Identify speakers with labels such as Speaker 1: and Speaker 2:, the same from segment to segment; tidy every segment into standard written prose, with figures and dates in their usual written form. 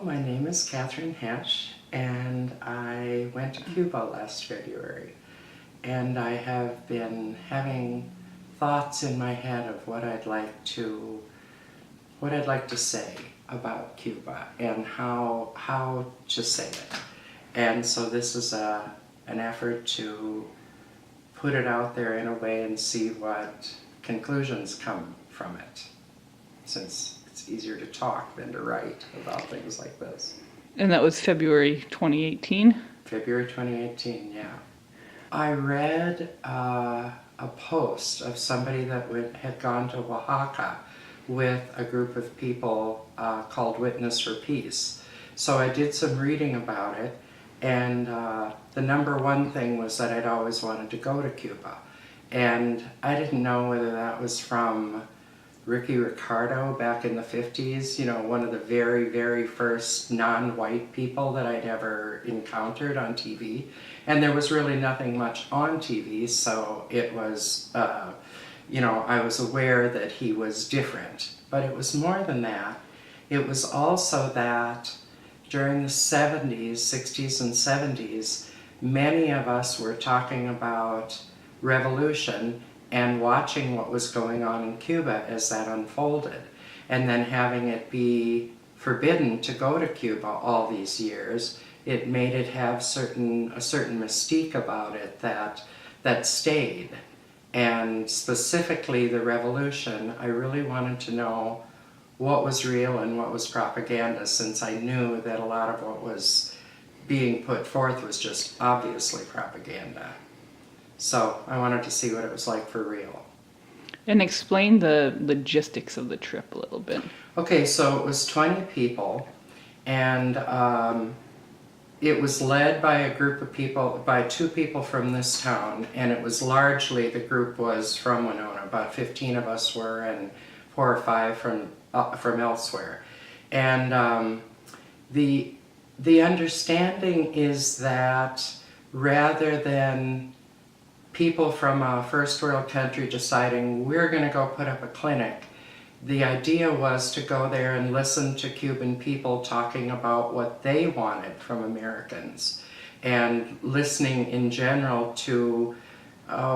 Speaker 1: my name is Kathryn Hesch, and I went to Cuba last February. And I have been having thoughts in my head of what I'd like to say about Cuba and how to say it. And so this is an effort to put it out there in a way and see what conclusions come from it, since it's easier to talk than to write about things like this.
Speaker 2: And that was February 2018?
Speaker 1: February 2018, yeah. I read a post of somebody that had gone to Oaxaca with a group of people called Witness for Peace. So I did some reading about it, and the number one thing was that I'd always wanted to go to Cuba. And I didn't know whether that was from Ricky Ricardo back in the 50s, you know, one of the very, very first non-white people that I'd ever encountered on TV. And there was really nothing much on TV, so it was, you know, I was aware that he was different. But it was more than that. It was also that during the 70s, 60s and 70s, many of us were talking about revolution and watching what was going on in Cuba as that unfolded, and then having it be forbidden to go to Cuba all these years. It made it have a certain mystique about it that stayed. And specifically the revolution, I really wanted to know what was real and what was propaganda, since I knew that a lot of what was being put forth was just obviously propaganda. So I wanted to see what it was like for real.
Speaker 2: And explain the logistics of the trip a little bit.
Speaker 1: Okay, so it was 20 people, and it was led by a group of people, by 2 people from this town, and it was largely, the group was from Winona. About 15 of us were, and 4 or 5 from elsewhere. And the understanding is that rather than people from a first world country deciding we're going to go put up a clinic, the idea was to go there and listen to Cuban people talking about what they wanted from Americans, and listening in general to,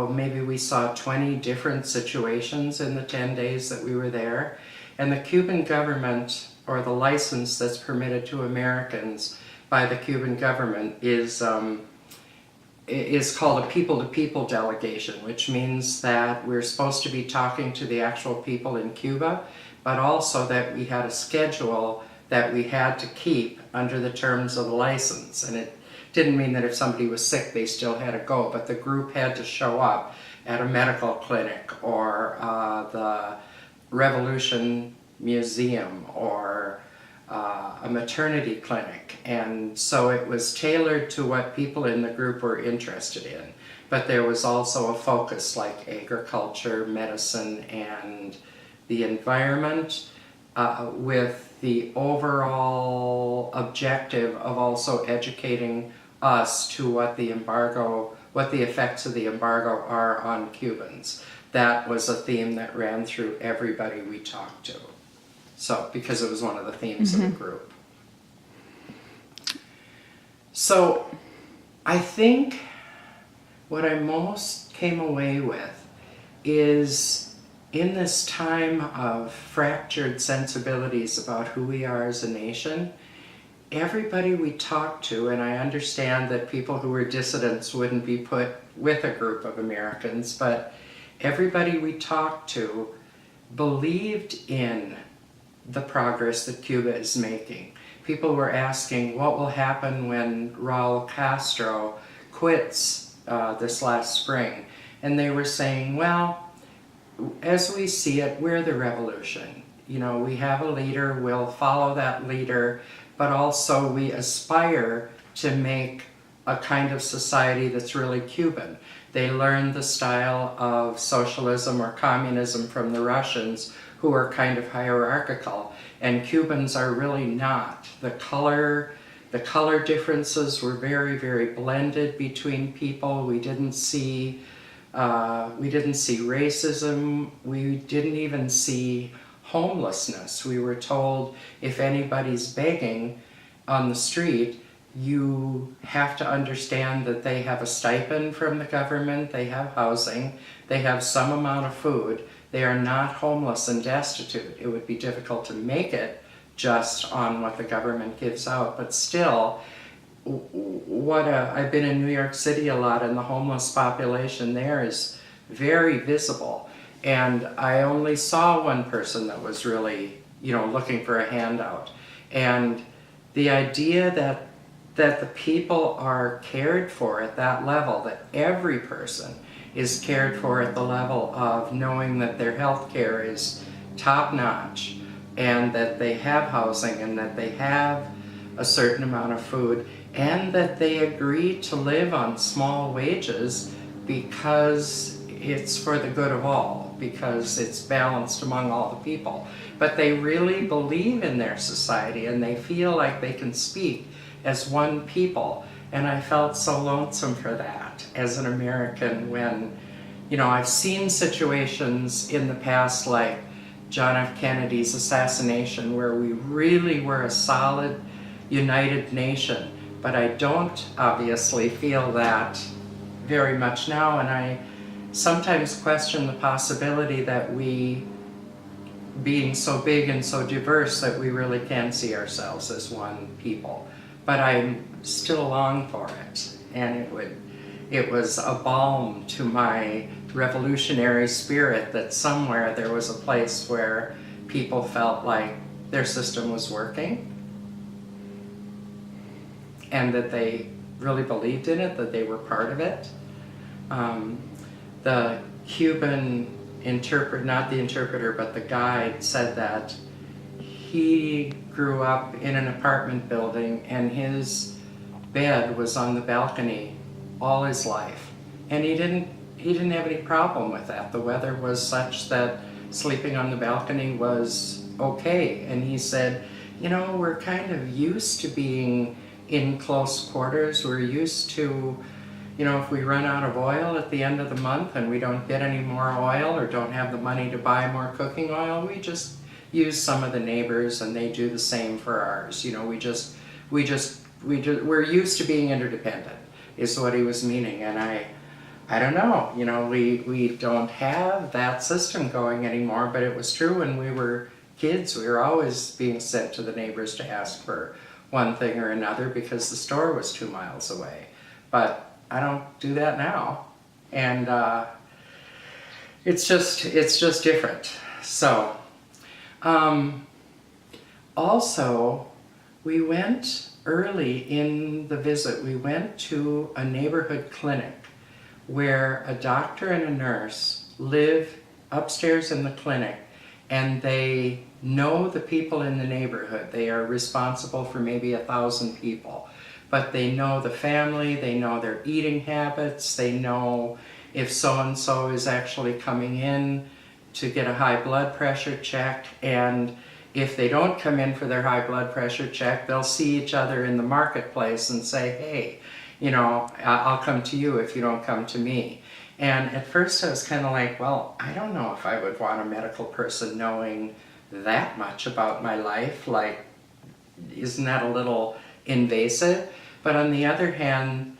Speaker 1: maybe we saw 20 different situations in the 10 days that we were there. And the Cuban government, or the license that's permitted to Americans by the Cuban government, is called a people-to-people delegation, which means that we're supposed to be talking to the actual people in Cuba, but also that we had a schedule that we had to keep under the terms of the license. And it didn't mean that if somebody was sick they still had to go, but the group had to show up at a medical clinic or the Revolution Museum or a maternity clinic. And so it was tailored to what people in the group were interested in. But there was also a focus like agriculture, medicine, and the environment, with the overall objective of also educating us to what the effects of the embargo are on Cubans. That was a theme that ran through everybody we talked to. So, because it was one of the themes of the group. So, I think what I most came away with is, in this time of fractured sensibilities about who we are as a nation, everybody we talked to, and I understand that people who were dissidents wouldn't be put with a group of Americans, but everybody we talked to believed in the progress that Cuba is making. People were asking what will happen when Raul Castro quits this last spring. And they were saying, well, as we see it, we're the revolution. You know, we have a leader, we'll follow that leader, but also we aspire to make a kind of society that's really Cuban. They learned the style of socialism or communism from the Russians, who are kind of hierarchical, and Cubans are really not. The color differences were very, very blended between people. We didn't see racism. We didn't even see homelessness. We were told if anybody's begging, on the street, you have to understand that they have a stipend from the government, they have housing, they have some amount of food. They are not homeless and destitute. It would be difficult to make it just on what the government gives out, but still, I've been in New York City a lot, and the homeless population there is very visible. And I only saw one person that was really, looking for a handout. And the idea that the people are cared for at that level, that every person is cared for at the level of knowing that their health care is top-notch, and that they have housing, and that they have a certain amount of food, and that they agree to live on small wages because it's for the good of all, because it's balanced among all the people. But they really believe in their society, and they feel like they can speak as one people. And I felt so lonesome for that as an American when, I've seen situations in the past like John F. Kennedy's assassination where we really were a solid, united nation. But I don't obviously feel that very much now, and I sometimes question the possibility that we, being so big and so diverse, that we really can see ourselves as one people. But I still long for it, and it was a balm to my revolutionary spirit that somewhere there was a place where people felt like their system was working, and that they really believed in it, that they were part of it. The Cuban not the interpreter, but the guide said that he grew up in an apartment building and his bed was on the balcony all his life. And he didn't have any problem with that. The weather was such that sleeping on the balcony was okay. And he said, we're kind of used to being in close quarters. We're used to, if we run out of oil at the end of the month and we don't get any more oil or don't have the money to buy more cooking oil, we just use some of the neighbors and they do the same for ours. We're used to being interdependent is what he was meaning. And I don't know, we don't have that system going anymore, but it was true when we were kids. We were always being sent to the neighbors to ask for one thing or another because the store was 2 miles away. But I don't do that now, and it's just different. So, also, we went early in the visit. We went to a neighborhood clinic where a doctor and a nurse live upstairs in the clinic, and they know the people in the neighborhood. They are responsible for maybe 1,000 people. But they know the family, they know their eating habits, they know if so-and-so is actually coming in to get a high blood pressure check, and if they don't come in for their high blood pressure check, they'll see each other in the marketplace and say, hey, I'll come to you if you don't come to me. And at first I was kind of like, well, I don't know if I would want a medical person knowing that much about my life. Like, isn't that a little invasive? But on the other hand,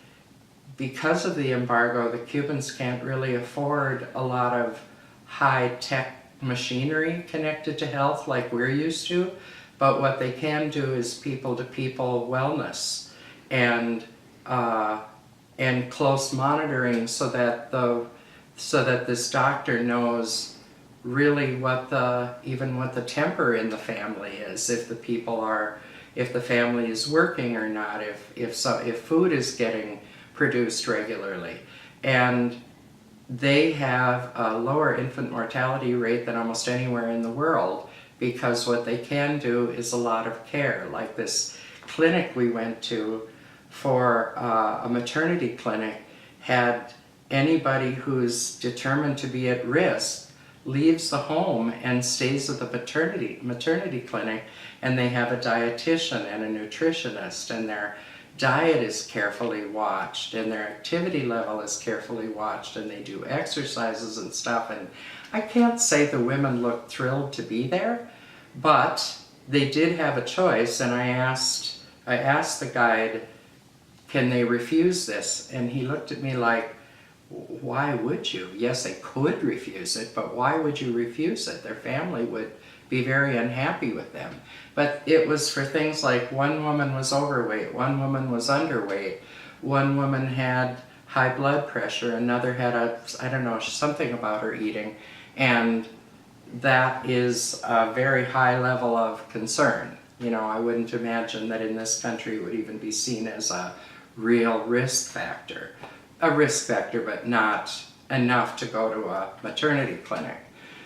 Speaker 1: because of the embargo, the Cubans can't really afford a lot of high-tech machinery connected to health like we're used to. But what they can do is people-to-people wellness and close monitoring so that this doctor knows really what the temper in the family is, if the family is working or not, if food is getting produced regularly. And they have a lower infant mortality rate than almost anywhere in the world because what they can do is a lot of care. Like this clinic we went to for a maternity clinic had anybody who's determined to be at risk leaves the home and stays at the maternity clinic, and they have a dietitian and a nutritionist, and their diet is carefully watched and their activity level is carefully watched, and they do exercises and stuff. And I can't say the women looked thrilled to be there, but they did have a choice. And I I asked the guide, can they refuse this? And he looked at me like, why would you? Yes, they could refuse it, but why would you refuse it? Their family would be very unhappy with them. But it was for things like one woman was overweight, one woman was underweight, one woman had high blood pressure, another had I don't know, something about her eating. And that is a very high level of concern. You know, I wouldn't imagine that in this country it would even be seen as a real risk factor. A risk factor, but not enough to go to a maternity clinic.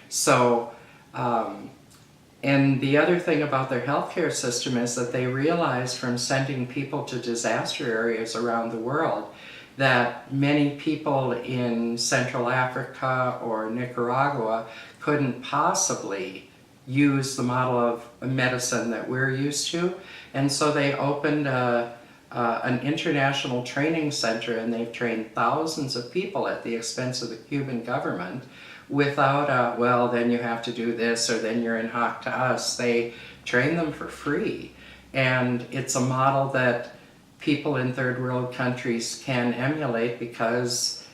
Speaker 1: So, and the other thing about their healthcare system is that they realized from sending people to disaster areas around the world that many people in Central Africa or Nicaragua couldn't possibly use the model of medicine that we're used to. And so they opened an international training center, and they've trained thousands of people at the expense of the Cuban government without a, well, then you have to do this, or then you're in hock to us. They train them for free. And it's a model that people in third world countries can emulate, because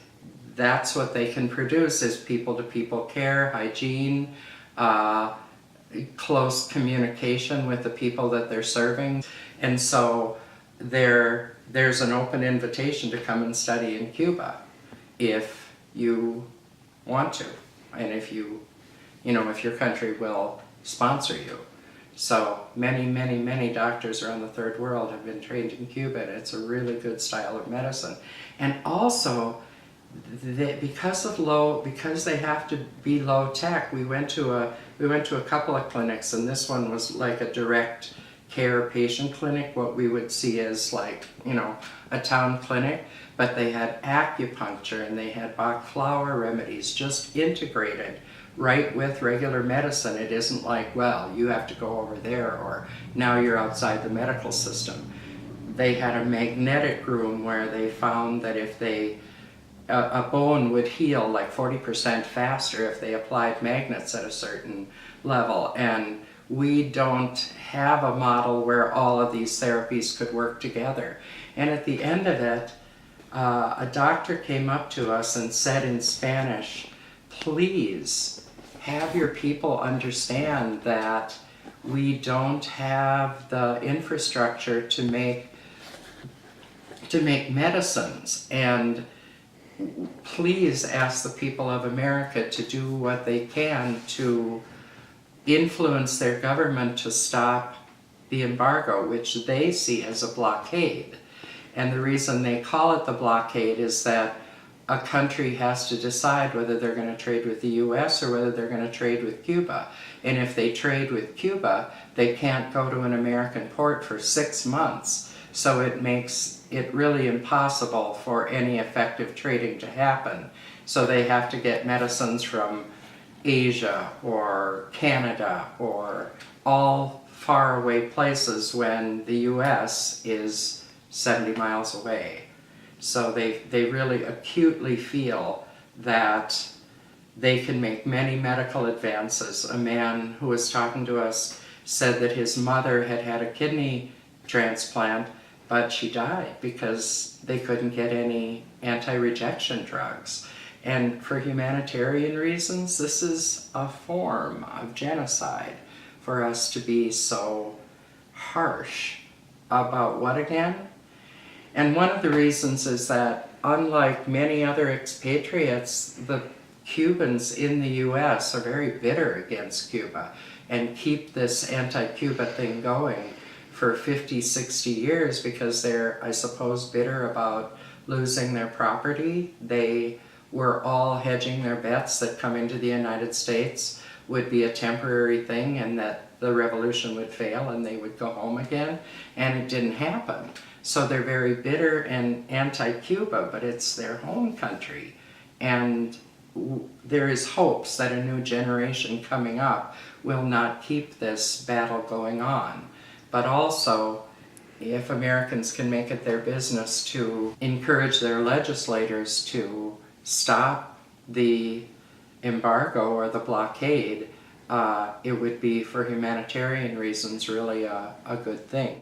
Speaker 1: that's what they can produce, is people-to-people care, hygiene, close communication with the people that they're serving. And so there's an open invitation to come and study in Cuba if you want to, and if if your country will sponsor you. So many doctors around the third world have been trained in Cuba, and it's a really good style of medicine. And also, because they have to be low tech, we went to a couple of clinics, and this one was like a direct care patient clinic, what we would see as like, a town clinic, but they had acupuncture and they had Bach flower remedies just integrated right with regular medicine. It isn't like, well, you have to go over there, or now you're outside the medical system. They had a magnetic room where they found that if a bone would heal like 40% faster if they applied magnets at a certain level. And we don't have a model where all of these therapies could work together. And at the end of it, a doctor came up to us and said in Spanish, please have your people understand that we don't have the infrastructure to make medicines, and please ask the people of America to do what they can to influence their government to stop the embargo, which they see as a blockade. And the reason they call it the blockade is that a country has to decide whether they're going to trade with the US or whether they're going to trade with Cuba. And if they trade with Cuba, they can't go to an American port for 6 months. So it makes it really impossible for any effective trading to happen. So they have to get medicines from Asia or Canada or all faraway places when the US is 70 miles away. So they really acutely feel that they can make many medical advances. A man who was talking to us said that his mother had had a kidney transplant, but she died because they couldn't get any anti-rejection drugs. And for humanitarian reasons, this is a form of genocide for us to be so harsh about what again? And one of the reasons is that, unlike many other expatriates, the Cubans in the US are very bitter against Cuba and keep this anti-Cuba thing going for 50, 60 years because they're, I suppose, bitter about losing their property. They were all hedging their bets that coming to the United States would be a temporary thing and that the revolution would fail and they would go home again, and it didn't happen. So they're very bitter and anti-Cuba, but it's their home country. And there is hopes that a new generation coming up will not keep this battle going on. But also, if Americans can make it their business to encourage their legislators to stop the embargo or the blockade, it would be, for humanitarian reasons, really a good thing.